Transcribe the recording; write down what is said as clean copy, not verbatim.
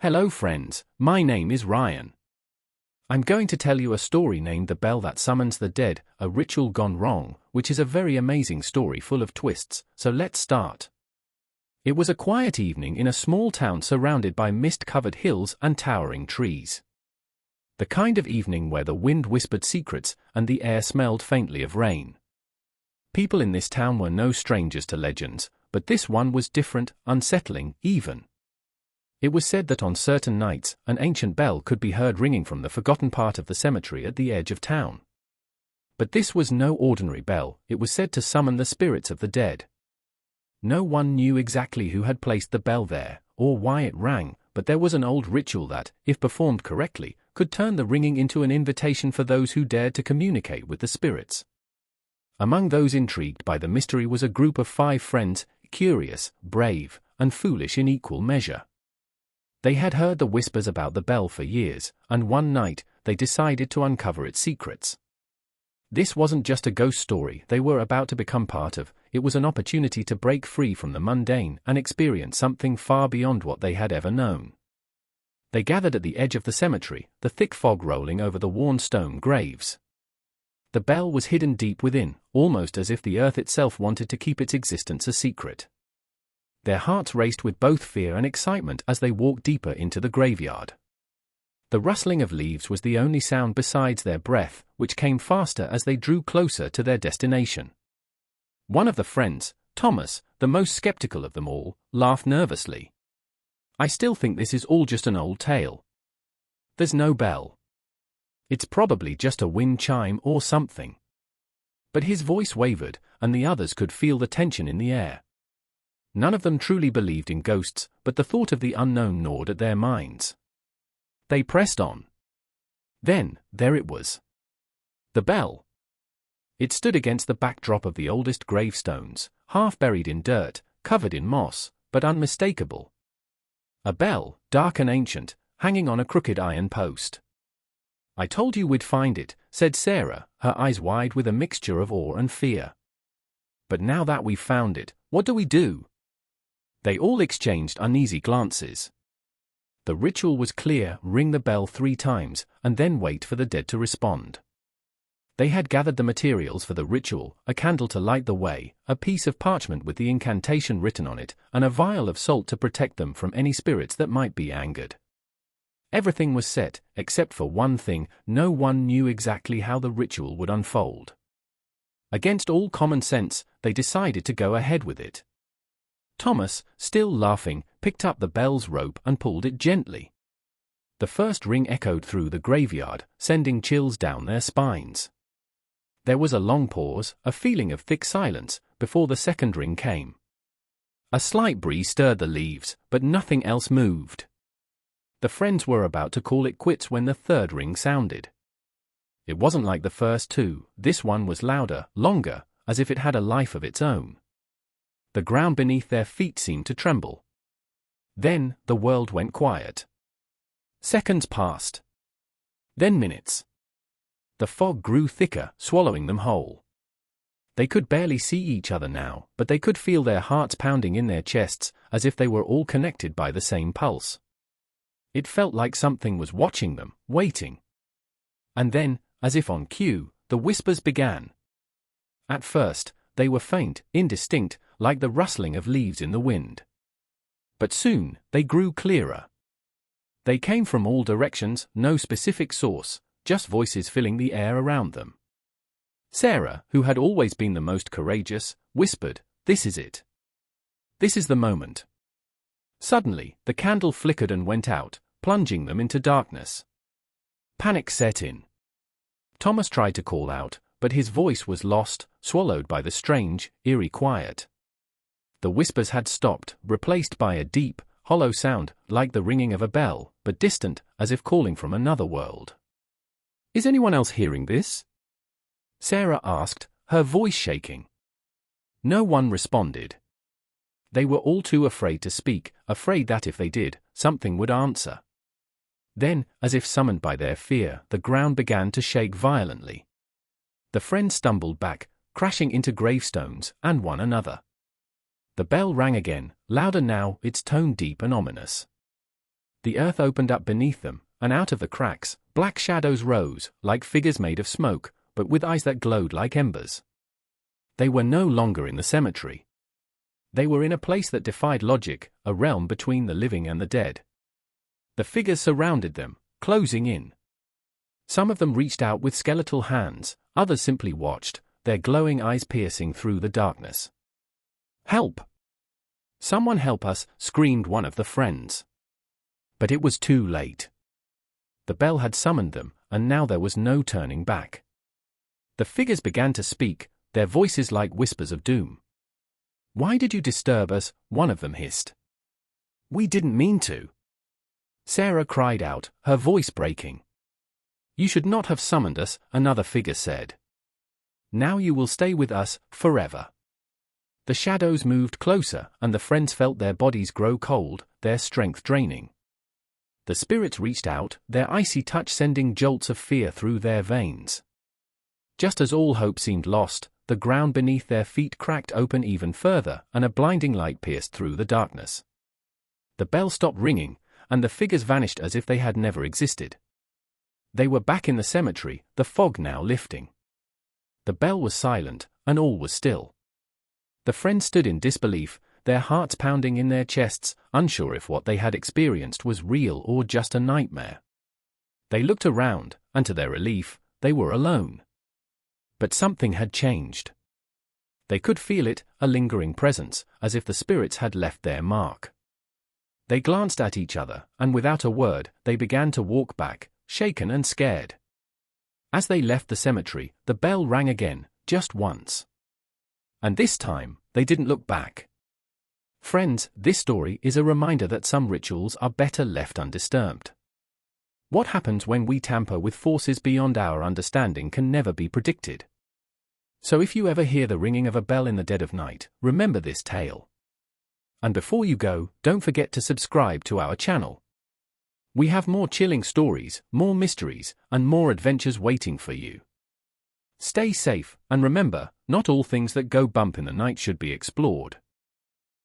Hello friends, my name is Ryan. I'm going to tell you a story named The Bell That Summons the Dead, A Ritual Gone Wrong, which is a very amazing story full of twists, so let's start. It was a quiet evening in a small town surrounded by mist-covered hills and towering trees. The kind of evening where the wind whispered secrets and the air smelled faintly of rain. People in this town were no strangers to legends, but this one was different, unsettling, even. It was said that on certain nights, an ancient bell could be heard ringing from the forgotten part of the cemetery at the edge of town. But this was no ordinary bell, it was said to summon the spirits of the dead. No one knew exactly who had placed the bell there, or why it rang, but there was an old ritual that, if performed correctly, could turn the ringing into an invitation for those who dared to communicate with the spirits. Among those intrigued by the mystery was a group of 5 friends, curious, brave, and foolish in equal measure. They had heard the whispers about the bell for years, and one night, they decided to uncover its secrets. This wasn't just a ghost story they were about to become part of, it was an opportunity to break free from the mundane and experience something far beyond what they had ever known. They gathered at the edge of the cemetery, the thick fog rolling over the worn stone graves. The bell was hidden deep within, almost as if the earth itself wanted to keep its existence a secret. Their hearts raced with both fear and excitement as they walked deeper into the graveyard. The rustling of leaves was the only sound besides their breath, which came faster as they drew closer to their destination. One of the friends, Thomas, the most skeptical of them all, laughed nervously. "I still think this is all just an old tale. There's no bell. It's probably just a wind chime or something." But his voice wavered, and the others could feel the tension in the air. None of them truly believed in ghosts, but the thought of the unknown gnawed at their minds. They pressed on. Then, there it was. The bell. It stood against the backdrop of the oldest gravestones, half buried in dirt, covered in moss, but unmistakable. A bell, dark and ancient, hanging on a crooked iron post. "I told you we'd find it," said Sarah, her eyes wide with a mixture of awe and fear. "But now that we've found it, what do we do?" They all exchanged uneasy glances. The ritual was clear: ring the bell 3 times, and then wait for the dead to respond. They had gathered the materials for the ritual, a candle to light the way, a piece of parchment with the incantation written on it, and a vial of salt to protect them from any spirits that might be angered. Everything was set, except for one thing: no one knew exactly how the ritual would unfold. Against all common sense, they decided to go ahead with it. Thomas, still laughing, picked up the bell's rope and pulled it gently. The first ring echoed through the graveyard, sending chills down their spines. There was a long pause, a feeling of thick silence, before the second ring came. A slight breeze stirred the leaves, but nothing else moved. The friends were about to call it quits when the third ring sounded. It wasn't like the first 2, this one was louder, longer, as if it had a life of its own. The ground beneath their feet seemed to tremble. Then, the world went quiet. Seconds passed. Then minutes. The fog grew thicker, swallowing them whole. They could barely see each other now, but they could feel their hearts pounding in their chests, as if they were all connected by the same pulse. It felt like something was watching them, waiting. And then, as if on cue, the whispers began. At first, they were faint, indistinct, like the rustling of leaves in the wind. But soon, they grew clearer. They came from all directions, no specific source, just voices filling the air around them. Sarah, who had always been the most courageous, whispered, "This is it. This is the moment." Suddenly, the candle flickered and went out, plunging them into darkness. Panic set in. Thomas tried to call out, but his voice was lost, swallowed by the strange, eerie quiet. The whispers had stopped, replaced by a deep, hollow sound, like the ringing of a bell, but distant, as if calling from another world. "Is anyone else hearing this?" Sarah asked, her voice shaking. No one responded. They were all too afraid to speak, afraid that if they did, something would answer. Then, as if summoned by their fear, the ground began to shake violently. The friends stumbled back, crashing into gravestones and one another. The bell rang again, louder now, its tone deep and ominous. The earth opened up beneath them, and out of the cracks, black shadows rose, like figures made of smoke, but with eyes that glowed like embers. They were no longer in the cemetery. They were in a place that defied logic, a realm between the living and the dead. The figures surrounded them, closing in. Some of them reached out with skeletal hands, others simply watched, their glowing eyes piercing through the darkness. "Help! Someone help us!" screamed one of the friends. But it was too late. The bell had summoned them, and now there was no turning back. The figures began to speak, their voices like whispers of doom. "Why did you disturb us?" one of them hissed. "We didn't mean to," Sarah cried out, her voice breaking. "You should not have summoned us," another figure said. "Now you will stay with us, forever." The shadows moved closer, and the friends felt their bodies grow cold, their strength draining. The spirits reached out, their icy touch sending jolts of fear through their veins. Just as all hope seemed lost, the ground beneath their feet cracked open even further, and a blinding light pierced through the darkness. The bell stopped ringing, and the figures vanished as if they had never existed. They were back in the cemetery, the fog now lifting. The bell was silent, and all was still. The friends stood in disbelief, their hearts pounding in their chests, unsure if what they had experienced was real or just a nightmare. They looked around, and to their relief, they were alone. But something had changed. They could feel it, a lingering presence, as if the spirits had left their mark. They glanced at each other, and without a word, they began to walk back, shaken and scared. As they left the cemetery, the bell rang again, just once. And this time, they didn't look back. Friends, this story is a reminder that some rituals are better left undisturbed. What happens when we tamper with forces beyond our understanding can never be predicted. So if you ever hear the ringing of a bell in the dead of night, remember this tale. And before you go, don't forget to subscribe to our channel. We have more chilling stories, more mysteries, and more adventures waiting for you. Stay safe, and remember, not all things that go bump in the night should be explored.